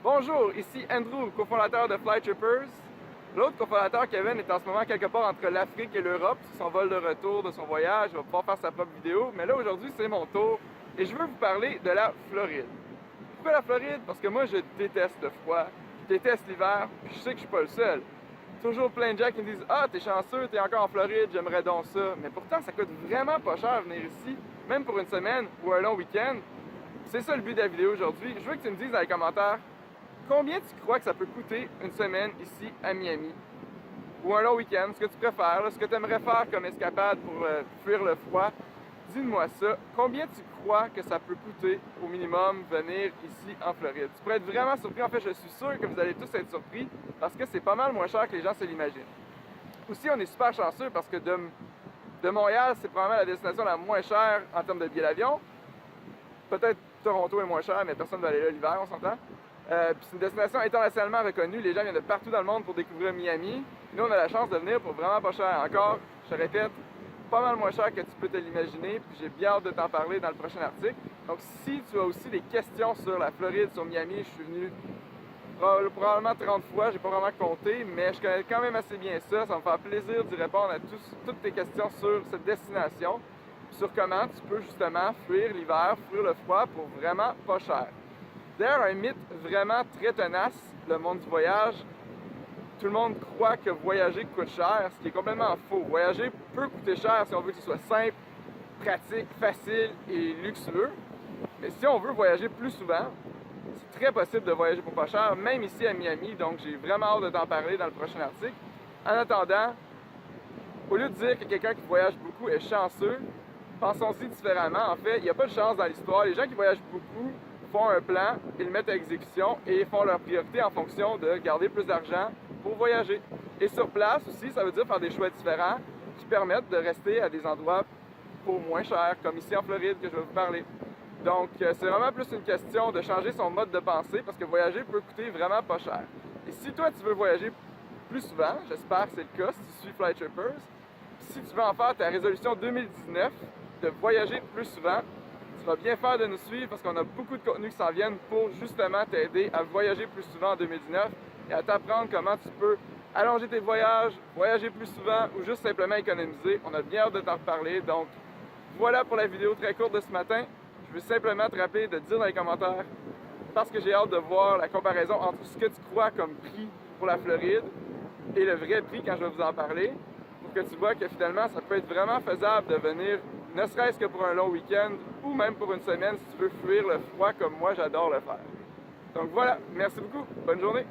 Bonjour, ici Andrew, cofondateur de Flytrippers. L'autre cofondateur, Kevin, est en ce moment quelque part entre l'Afrique et l'Europe. C'est son vol de retour de son voyage, il va pouvoir faire sa propre vidéo. Mais là, aujourd'hui, c'est mon tour et je veux vous parler de la Floride. Pourquoi la Floride? Parce que moi, je déteste le froid, je déteste l'hiver, puis je sais que je suis pas le seul. Toujours plein de gens qui me disent « Ah, t'es chanceux, t'es encore en Floride, j'aimerais donc ça. » Mais pourtant, ça coûte vraiment pas cher venir ici, même pour une semaine ou un long week-end. C'est ça le but de la vidéo aujourd'hui. Je veux que tu me dises dans les commentaires combien tu crois que ça peut coûter une semaine ici à Miami? Ou un long week-end, ce que tu préfères, ce que tu aimerais faire comme escapade pour fuir le froid. Dis-moi ça. Combien tu crois que ça peut coûter au minimum venir ici en Floride? Tu pourrais être vraiment surpris. En fait, je suis sûr que vous allez tous être surpris parce que c'est pas mal moins cher que les gens se l'imaginent. Aussi, on est super chanceux parce que de Montréal, c'est probablement la destination la moins chère en termes de billets d'avion. Peut-être Toronto est moins cher, mais personne ne va aller là l'hiver, on s'entend. Puis c'est une destination internationalement reconnue. Les gens viennent de partout dans le monde pour découvrir Miami. Nous, on a la chance de venir pour vraiment pas cher. Encore, je te répète, pas mal moins cher que tu peux te l'imaginer. Puis j'ai bien hâte de t'en parler dans le prochain article. Donc si tu as aussi des questions sur la Floride, sur Miami, je suis venu probablement 30 fois, j'ai pas vraiment compté, mais je connais quand même assez bien ça. Ça me fait plaisir d'y répondre à toutes tes questions sur cette destination, sur comment tu peux justement fuir l'hiver, fuir le froid pour vraiment pas cher. D'ailleurs, un mythe vraiment très tenace, le monde du voyage. Tout le monde croit que voyager coûte cher, ce qui est complètement faux. Voyager peut coûter cher si on veut que ce soit simple, pratique, facile et luxueux. Mais si on veut voyager plus souvent, c'est très possible de voyager pour pas cher, même ici à Miami. Donc j'ai vraiment hâte de t'en parler dans le prochain article. En attendant, au lieu de dire que quelqu'un qui voyage beaucoup est chanceux, pensons-y différemment. En fait, il n'y a pas de chance dans l'histoire. Les gens qui voyagent beaucoup font un plan, ils le mettent à exécution et font leur priorité en fonction de garder plus d'argent pour voyager. Et sur place aussi, ça veut dire faire des choix différents qui permettent de rester à des endroits pour moins cher, comme ici en Floride que je vais vous parler. Donc, c'est vraiment plus une question de changer son mode de pensée parce que voyager peut coûter vraiment pas cher. Et si toi, tu veux voyager plus souvent, j'espère que c'est le cas si tu suis Flytrippers, si tu veux en faire ta résolution 2019 de voyager plus souvent, tu vas bien faire de nous suivre parce qu'on a beaucoup de contenus qui s'en viennent pour justement t'aider à voyager plus souvent en 2019 et à t'apprendre comment tu peux allonger tes voyages, voyager plus souvent ou juste simplement économiser. On a bien hâte de t'en reparler. Donc, voilà pour la vidéo très courte de ce matin. Je veux simplement te rappeler de dire dans les commentaires parce que j'ai hâte de voir la comparaison entre ce que tu crois comme prix pour la Floride et le vrai prix quand je vais vous en parler pour que tu vois que finalement ça peut être vraiment faisable de venir ne serait-ce que pour un long week-end ou même pour une semaine si tu veux fuir le froid comme moi j'adore le faire. Donc voilà, merci beaucoup, bonne journée!